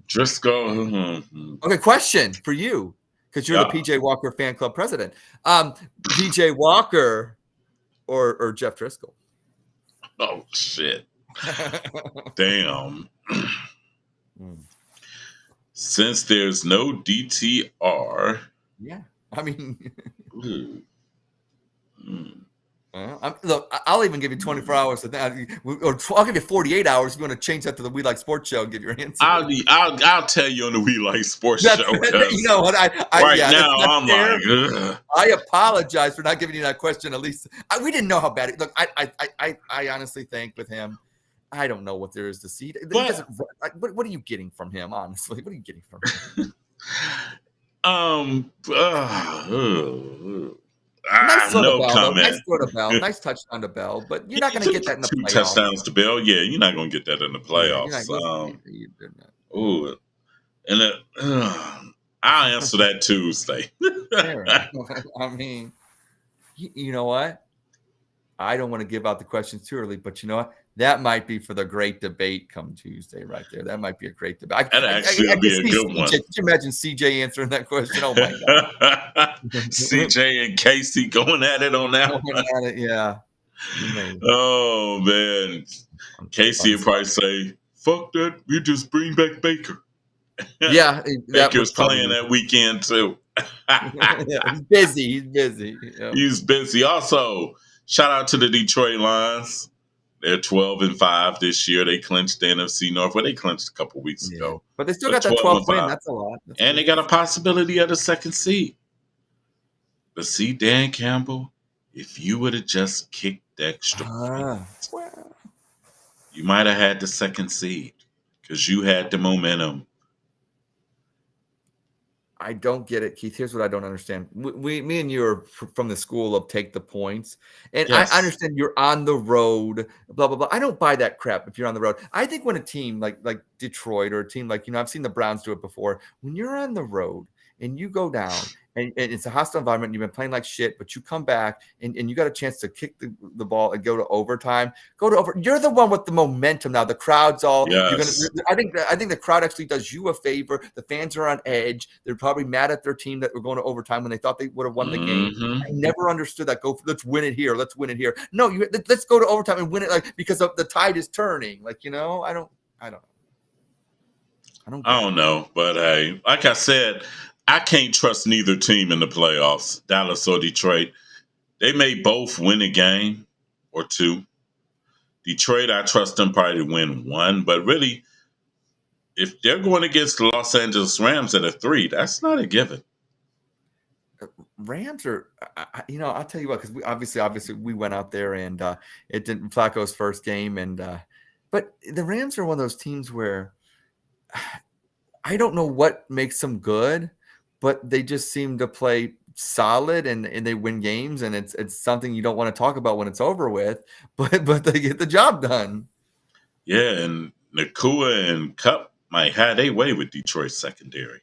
Driscoll. Okay, question for you, because you're the PJ Walker fan club president. PJ Walker or Jeff Driscoll? Oh, shit. Damn. Since there's no DTR. Yeah. I mean, Look, I'll even give you 24 hours to that, or I'll give you 48 hours if you want to change that to the We Like Sports Show and give your answer. I'll tell you on the We Like Sports That's, Show. you know what? Right Yeah, now, that's I'm fair. like, ugh. I apologize for not giving you that question. At least we didn't know how bad it. Look, I honestly think with him, I don't know what there is to see. He doesn't. What are you getting from him? Honestly, what are you getting from him? Nice throw to No Bell, though. comment. Nice throw to Bell. Nice touchdown to Bell. But you're not going to get that in the two playoffs. touchdowns to Bell. Yeah, you're not going to get that in the playoffs. Ooh, and I'll answer that Tuesday. I mean, you know what? I don't want to give out the questions too early, but you know what? That might be for the great debate come Tuesday, right there. That might be a great debate. That actually would be a good one. Could you imagine CJ answering that question? Oh my god, CJ and Casey going at it on that one. Yeah. Oh man, Casey would probably say, "Fuck that! You just bring back Baker." Yeah, Baker's playing that weekend too. Yeah, he's busy. He's busy. Yeah. He's busy. Also, shout out to the Detroit Lions. They're 12-5 this year. They clinched the NFC North. Well, they clinched a couple weeks ago. But they still got that 12th win. That's a lot. And they got a possibility of the second seed. But see, Dan Campbell, if you would have just kicked the extra points, you might have had the second seed because you had the momentum. I don't get it, Keith. Here's what I don't understand. Me and you are from the school of take the points. And yes. I understand you're on the road, blah, blah, blah. I don't buy that crap if you're on the road. I think when a team like Detroit or a team like, I've seen the Browns do it before. When you're on the road and you go down and it's a hostile environment, you've been playing like shit, but you come back and you got a chance to kick the ball and go to overtime. You're the one with the momentum now. The crowd's all. Yes. I think the crowd actually does you a favor. The fans are on edge. They're probably mad at their team that were going to overtime when they thought they would have won the game. I never understood that. Let's win it here. Let's win it here. No, let's go to overtime and win it because the tide is turning. I don't know, but hey, like I said, I can't trust neither team in the playoffs, Dallas or Detroit. They may both win a game or two. Detroit, I trust them probably to win one, but really, if they're going against the Los Angeles Rams at a 3, that's not a given. Rams are, I'll tell you what, because we obviously we went out there and it didn't Flacco's first game, and but the Rams are one of those teams where I don't know what makes them good, but they just seem to play solid and they win games, and it's something you don't want to talk about when it's over with, but they get the job done. Yeah, and Nakua and Kupp might have their way with Detroit's secondary.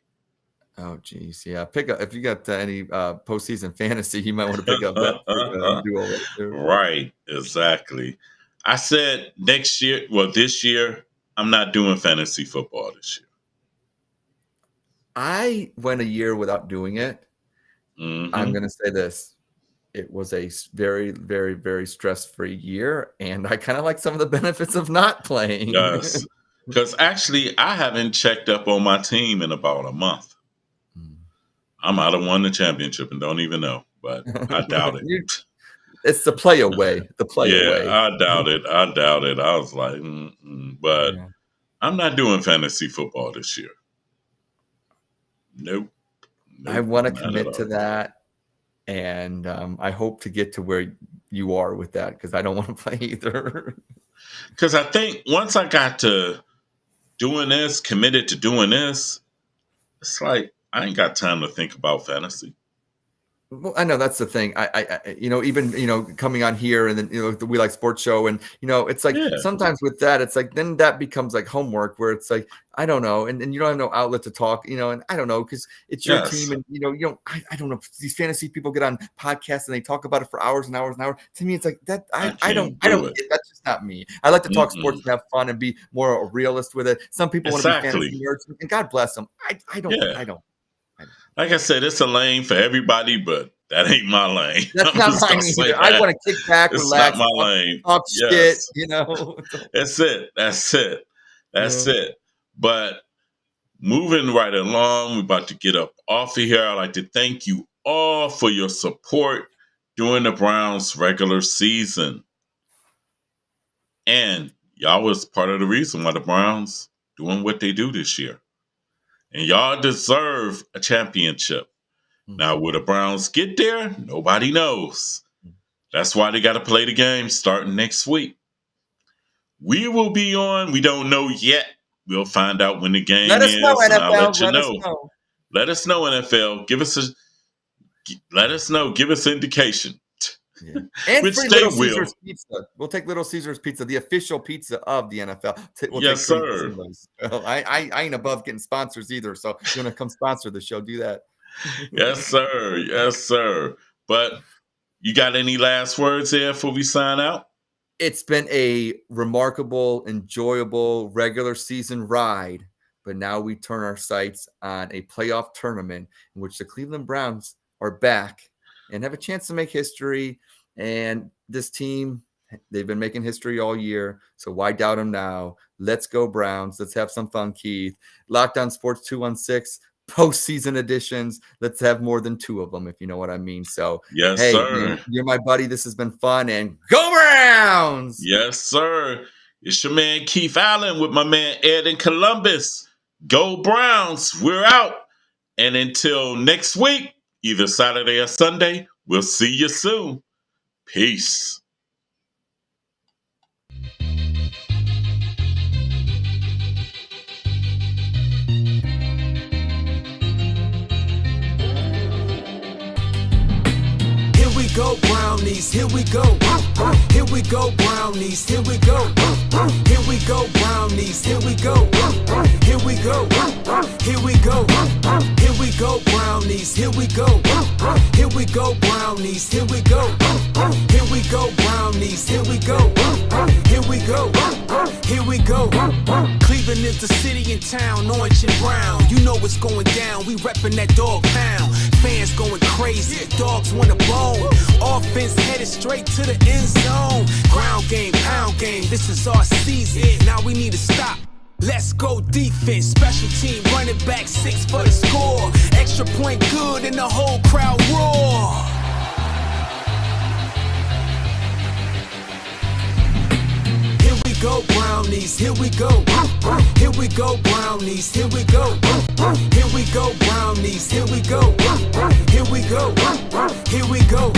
Oh, geez. Yeah. Pick up if you got any postseason fantasy, you might want to pick up that duo right there. Right. Exactly. I said this year, I'm not doing fantasy football this year. I went a year without doing it. Mm-hmm. I'm going to say this. It was a very, very, very stress-free year, and I kind of like some of the benefits of not playing. Yes. Because actually, I haven't checked up on my team in about a month. I might have won the championship and don't even know, but I doubt it. It's the play away. Away. I doubt it. I was like, but yeah. I'm not doing fantasy football this year. Nope. I want to commit to that, and I hope to get to where you are with that because I don't want to play either. Because I think once I got to doing this, committed to doing this, it's like I ain't got time to think about fantasy. Well, I know that's the thing. I even coming on here and then the We Like Sports Show, and it's like sometimes with that, it's like then that becomes like homework where it's like I don't know, and you don't have no outlet to talk, and I don't know because it's your team, and you don't. I don't know. These fantasy people get on podcasts and they talk about it for hours and hours and hours. To me, it's like that. I don't. That's just not me. I like to talk sports and have fun and be more a realist with it. Some people want to be fantasy nerds, and God bless them. I don't. Yeah. I don't. Like I said, it's a lane for everybody, but that ain't my lane. That's not my lane either. I want to kick back, relax, not my lane. Talk shit, That's it. But moving right along, we're about to get up off of here. I'd like to thank you all for your support during the Browns' regular season. And y'all was part of the reason why the Browns doing what they do this year. And y'all deserve a championship. Now, will the Browns get there? Nobody knows. That's why they got to play the game starting next week. We will be on. We don't know yet. We'll find out when the game is. Know, and I'll NFL. let you know. Let us know, NFL. Let us know. Give us indication. Yeah. And Which free they Little will. Caesars pizza. We'll take Little Caesars pizza, the official pizza of the NFL. Yes, sir. I ain't above getting sponsors either. So if you want to come sponsor the show, do that. Yes, sir. Yes, sir. But you got any last words there before we sign out? It's been a remarkable, enjoyable regular season ride. But now we turn our sights on a playoff tournament in which the Cleveland Browns are back and have a chance to make history. And this team, they've been making history all year. So why doubt them now? Let's go Browns. Let's have some fun, Keith. Locked On Sports 216, postseason editions. Let's have more than 2 of them, if you know what I mean. So, yes, hey, sir. You're my buddy. This has been fun. And go Browns! Yes, sir. It's your man Keith Allen with my man Ed in Columbus. Go Browns. We're out. And until next week, either Saturday or Sunday, we'll see you soon. Peace. Go Brownies, here we go. Here we go Brownies, here we go. Here we go Brownies, here we go. Here we go. Here we go. Here we go Brownies, here we go. Here we go Brownies, here we go. Here we go Brownies, here we go. Here we go. Here we go. Cleveland is the city and town, orange and brown. You know what's going down. We reppin' that dog pound. Fans going crazy, dogs want a bone. Offense headed straight to the end zone. Ground game, pound game, this is our season. Now we need to stop. Let's go defense, special team, running back 6 for the score. Extra point good and the whole crowd roar. Here we go Brownies, here we go. Here we go Brownies, here we go. Here we go Brownies, here we go. Here we go. Here we go.